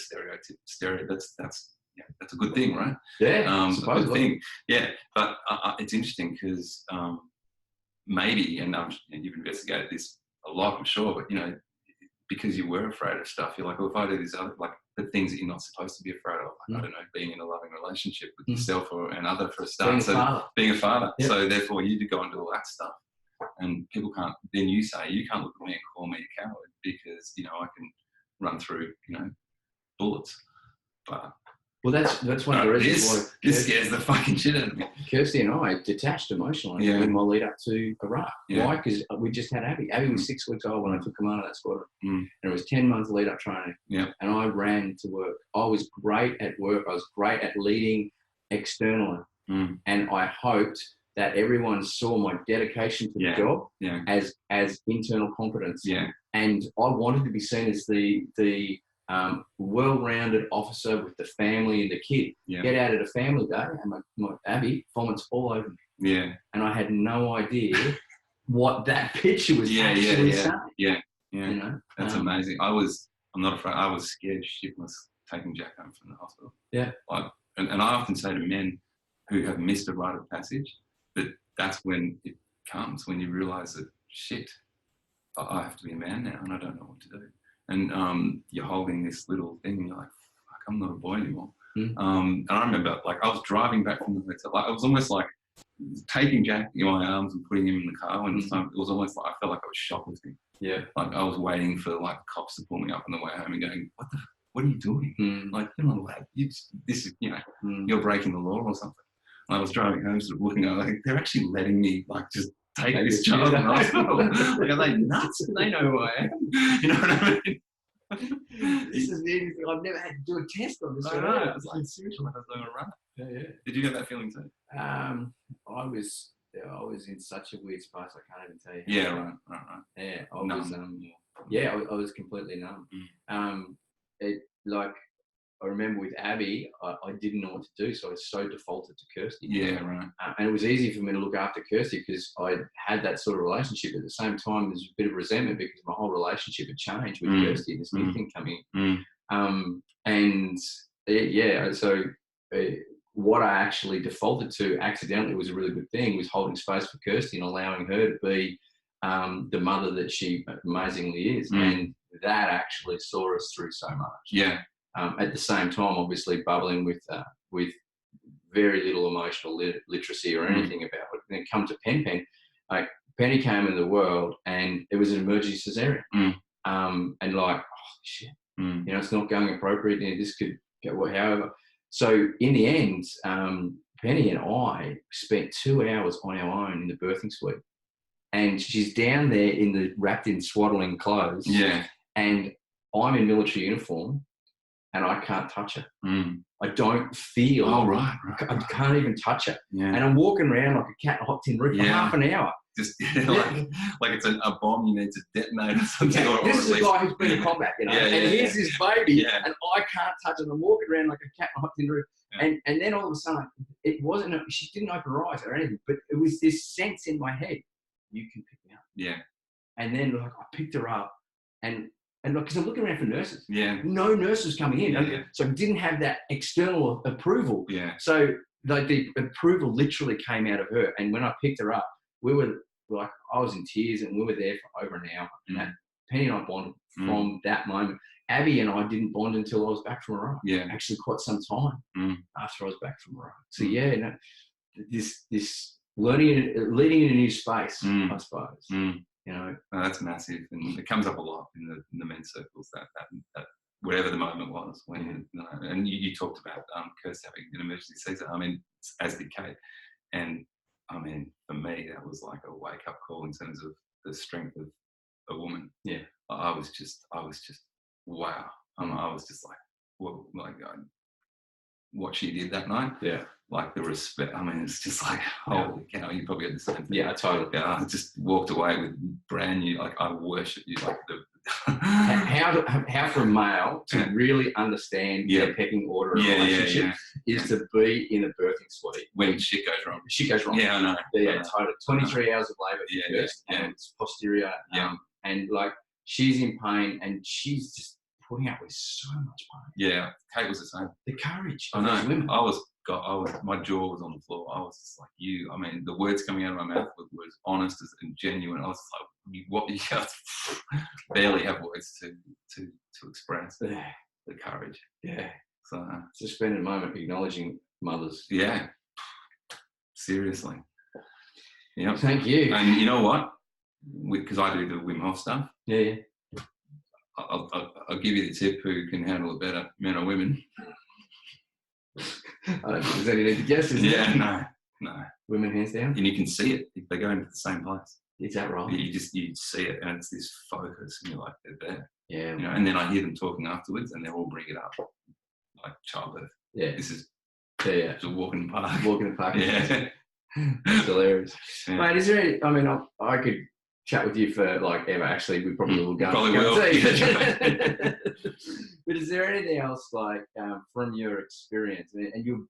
stereotype. That's a good thing, right? Yeah, a good thing. Yeah, but it's interesting because maybe, and you've investigated this a lot, I'm sure, but you know, because you were afraid of stuff, you're like, well, if I do these other, like the things that you're not supposed to be afraid of, like, I don't know, being in a loving relationship with yourself or another for a start. Being a father. Yeah. So therefore you do go and do all that stuff. And people can't, then you say, you can't look at me and call me a coward because, you know, I can run through, you know, bullets. But well, that's one of the reasons why this scares the fucking shit out of me. Kirsty and I detached emotionally in my lead up to Iraq. Why? Because we just had Abby. Abby was 6 weeks old when I took command of that squadron. And it was 10 months lead up training. And I ran to work. I was great at work. I was great at leading externally. And I hoped that everyone saw my dedication to the job as internal competence. And I wanted to be seen as the well-rounded officer with the family and the kid. Get out at a family day, and my Abby vomits all over me. And I had no idea what that picture was actually saying. You know? That's amazing. I'm not afraid. I was scared shitless taking Jack home from the hospital. And I often say to men who have missed a rite of passage, that's when it comes, when you realise that, shit, I have to be a man now and I don't know what to do. And you're holding this little thing and you're like, fuck, I'm not a boy anymore. And I remember, like, I was driving back from the hotel. Like, it was almost like taking Jack in my arms and putting him in the car. And it was almost like I felt like I was shoplifting. Like, I was waiting for, like, cops to pull me up on the way home and going, what are you doing? Like, you know, like, this is, you know, you're breaking the law or something. And I was driving home, sort of looking at it, like, they're actually letting me, like, just take this child in hospital. Like, are they nuts? Do they know who I am? You know what I mean? This is the interesting. I've never had to do a test on this. I know. I was like, seriously, I was doing a run. Did you get that feeling too? I was in such a weird space. I can't even tell you. Yeah, right. Yeah, I was. I was completely numb. It, like, I remember with Abby, I didn't know what to do, so I so defaulted to Kirsty. Yeah, right. And it was easy for me to look after Kirsty because I had that sort of relationship. At the same time, there's a bit of resentment because my whole relationship had changed with Kirsty and this new thing coming in. And yeah, so what I actually defaulted to accidentally was a really good thing, was holding space for Kirsty and allowing her to be the mother that she amazingly is. And that actually saw us through so much. Yeah. At the same time, obviously bubbling with very little emotional literacy or anything about it. And then come to Pen, like Penny came into the world and it was an emergency cesarean. And like, oh shit, you know, it's not going appropriate. You know, this could go however. So in the end, Penny and I spent 2 hours on our own in the birthing suite. And she's down there wrapped in swaddling clothes. Yeah. And I'm in military uniform and I can't touch her. I don't feel. Oh, right. I can't even touch her. Yeah. And I'm walking around like a cat on a hot tin roof for half an hour. Just like it's a bomb you need to detonate or something. Yeah, this is a guy who's been in combat, you know, and here's his baby, and I can't touch it. I'm walking around like a cat on a hot tin roof. And then all of a sudden, it wasn't, she didn't open her eyes or anything, but it was this sense in my head, you can pick me up. Yeah. And then like I picked her up and look, because I'm looking around for nurses. Yeah. No nurses coming in. So I didn't have that external approval. Yeah. So like the approval literally came out of her. And when I picked her up, we were like, I was in tears and we were there for over an hour. And that, Penny and I bonded from that moment. Abby and I didn't bond until I was back from Iraq. Yeah. Actually quite some time after I was back from Iraq. So this learning, leading in a new space, I suppose. You know, that's massive, and it comes up a lot in the men's circles. That whatever the moment was when, and you talked about Kirst having an emergency Caesar. I mean, as did Kate, and I mean, for me, that was like a wake up call in terms of the strength of a woman. Yeah, I was just wow. I was just like, well, like what she did that night. Yeah. Like the respect. I mean, it's just like, holy cow, you probably had the same thing. Yeah, totally. Yeah, I just walked away with brand new, like, I worship you. Like how for a male to really understand their pecking order of relationship is to be in a birthing suite when shit goes wrong. Shit goes wrong. Yeah, I know. Yeah, totally. 23 hours of labour first, and it's posterior. And like she's in pain, and she's just putting up with so much pain. Yeah, Kate was the same. The courage. I know. Women. My jaw was on the floor. I was just like, I mean, the words coming out of my mouth was honest and genuine. I was like, what? You barely have words to express the courage. Yeah. So just spend a moment acknowledging mothers. Yeah. Seriously. Yeah. Thank you. And you know what? Because I do the Wim Hof stuff. Yeah. I'll give you the tip who can handle it better, men or women. I don't think there's any need to guess, is there? No. Women hands down? And you can see it if they go into the same place. Is that right? You see it, and it's this focus, and you're like, they're there. Yeah. You know, and then I hear them talking afterwards, and they all bring it up, like childbirth. Yeah. This is just a walk in the park. Walking in the park. Yeah. That's hilarious. Yeah. Mate, is there any, I mean, I could chat with you for like ever. Actually, we probably will go. Probably will. But is there anything else like from your experience and your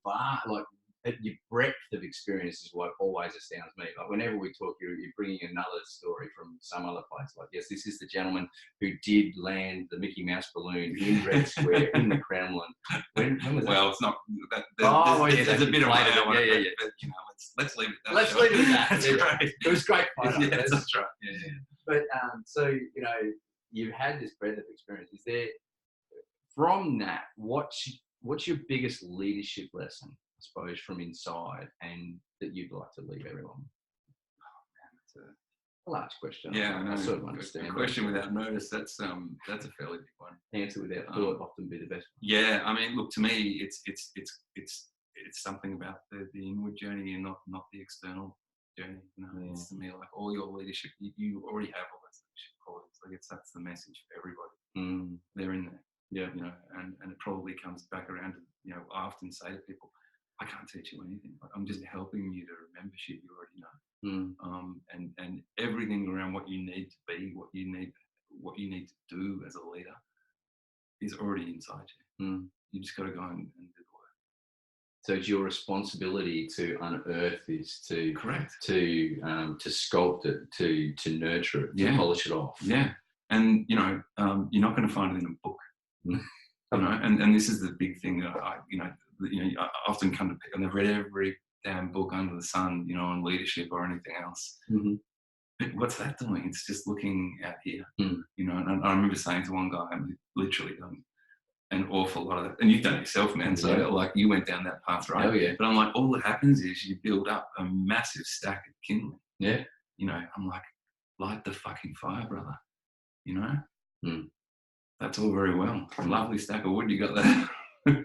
your breadth of experience is what always astounds me. Like whenever we talk, you're bringing another story from some other place. Like, yes, this is the gentleman who did land the Mickey Mouse balloon in Red Square in the Kremlin. When was that? Well, it's not. There's a bit of later. Yeah. But, you know, let's leave it at that. Let's leave it at that. That's right. It was great fun. Yeah, that's right. Yeah. But so you know, you've had this breadth of experience. Is there from that? What's your biggest leadership lesson, I suppose, from inside, and that you'd like to leave everyone? Oh man, that's a large question. Yeah, I know. I sort of understand. A question without notice. That's a fairly big one. Answer without thought often be the best one. Yeah, I mean, look, to me, it's something about the inward journey and not the external journey. You know, it's to me like all your leadership. You already have all those leadership qualities. Like that's the message for everybody. They're in there. Yeah, you know, and it probably comes back around to, you know, I often say to people, I can't teach you anything. Like, I'm just helping you to remember shit you already know. And everything around what you need to be, what you need to do as a leader, is already inside you. You just got to go and do the work. So it's your responsibility to unearth this, to correct, to sculpt it, to nurture it, to polish it off. Yeah, and you're not going to find it in a book. And this is the big thing that I often come to pick, and I've read every damn book under the sun, on leadership or anything else. But what's that doing? It's just looking out here, And I remember saying to one guy, I'm literally done an awful lot of that, and you've done it yourself, man. So like you went down that path, right? Oh yeah. But I'm like, all that happens is you build up a massive stack of kindling. Yeah. I'm like, light the fucking fire, brother. That's all very well. A lovely stack of wood you got there.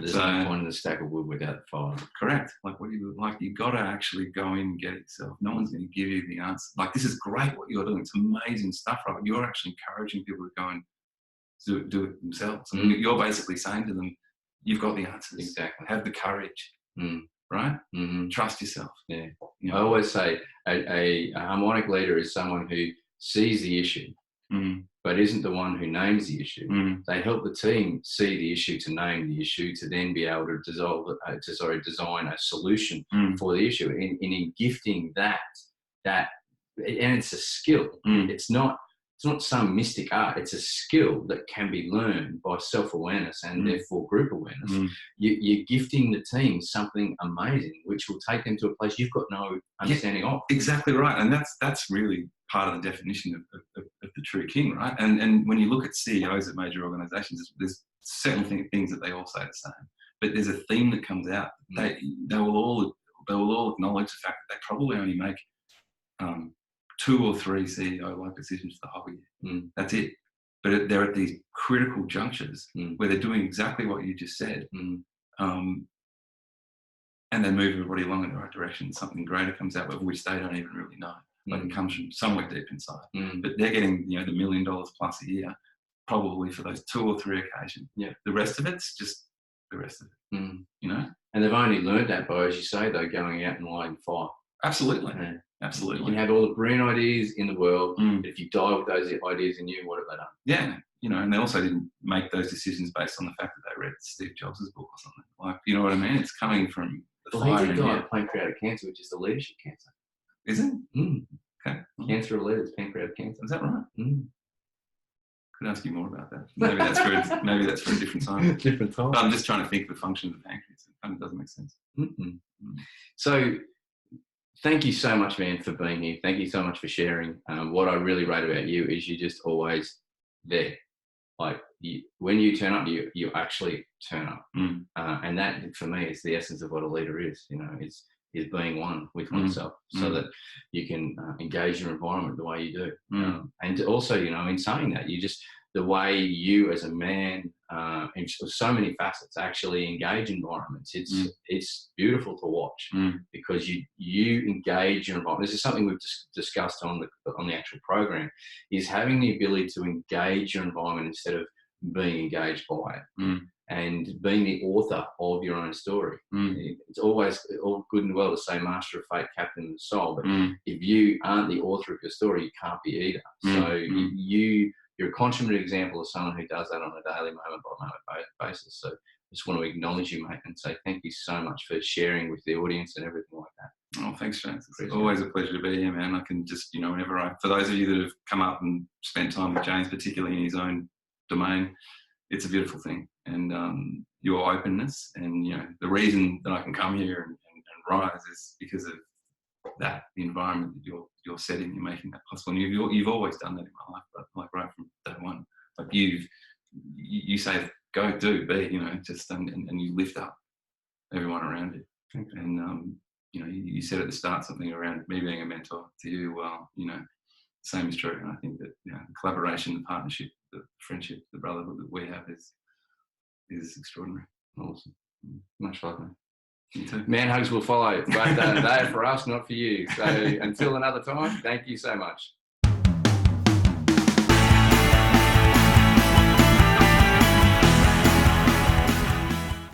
There's no point in the stack of wood without fire. Correct. Like, what do you like? You got to actually go in and get it yourself. No one's going to give you the answer. Like, this is great what you're doing. It's amazing stuff, right? But you're actually encouraging people to go and do it themselves. I mean, you're basically saying to them, you've got the answers. Exactly. Have the courage, right? Trust yourself. Yeah. I always say a harmonic leader is someone who sees the issue, but isn't the one who names the issue. They help the team see the issue, to name the issue, to then be able to design a solution for the issue. In gifting that, and it's a skill. It's not some mystic art. It's a skill that can be learned by self-awareness and therefore group awareness. You're gifting the team something amazing, which will take them to a place you've got no understanding of. Exactly right, and that's really part of the definition of the true king, right? And when you look at CEOs of major organisations, there's certain things that they all say the same, but there's a theme that comes out. They will all acknowledge the fact that they probably only make 2 or 3 CEO-like decisions for the whole year. That's it. But they're at these critical junctures where they're doing exactly what you just said, and they move everybody along in the right direction. Something greater comes out, of which they don't even really know. Like it comes from somewhere deep inside. But they're getting the $1 million plus a year, probably for those 2 or 3 occasions. Yeah. The rest of it's just the rest of it. And they've only learned that by, as you say, though, going out and lighting fire. Absolutely. Absolutely. You can have all the brilliant ideas in the world, but if you die with those ideas in you, what have they done? Yeah. And they also didn't make those decisions based on the fact that they read Steve Jobs' book or something. Like, you know what I mean? It's coming from the fire. He did die of pancreatic cancer, which is the leadership cancer. Is it? Okay. Cancer of leaders, pancreatic cancer. Is that right? Could ask you more about that. Maybe that's for a different time. Different time. But I'm just trying to think of the function of the pancreas. It kind of doesn't make sense. So, thank you so much, man, for being here. Thank you so much for sharing. What I really rate about you is you're just always there. Like, when you turn up, you actually turn up. And that, for me, is the essence of what a leader is. Is being one with oneself, so that you can engage your environment the way you do. And also, in saying that, the way you as a man, in so many facets, actually engage environments, it's beautiful to watch, because you engage your environment. This is something we've discussed on the actual program, is having the ability to engage your environment instead of being engaged by it. And being the author of your own story. It's always all good and well to say master of fate, captain of the soul, but if you aren't the author of your story, you can't be either. So you're a consummate example of someone who does that on a daily, moment-by-moment basis. So I just want to acknowledge you, mate, and say thank you so much for sharing with the audience and everything like that. Oh, thanks, James. It's always a pleasure to be here, man. I can just, for those of you that have come up and spent time with James, particularly in his own domain, it's a beautiful thing. And your openness, and the reason that I can come here and rise is because of that, the environment that you're setting, you're making that possible. And you've always done that in my life, but like right from day one. Like you say, go do, be, just and you lift up everyone around you. Okay. And you said at the start something around me being a mentor to you. Well, the same is true. And I think that the collaboration, the partnership, the friendship, the brotherhood that we have is extraordinary. Awesome. Much love, man. You too. Man hugs will follow, but they are for us, not for you. So until another time, thank you so much.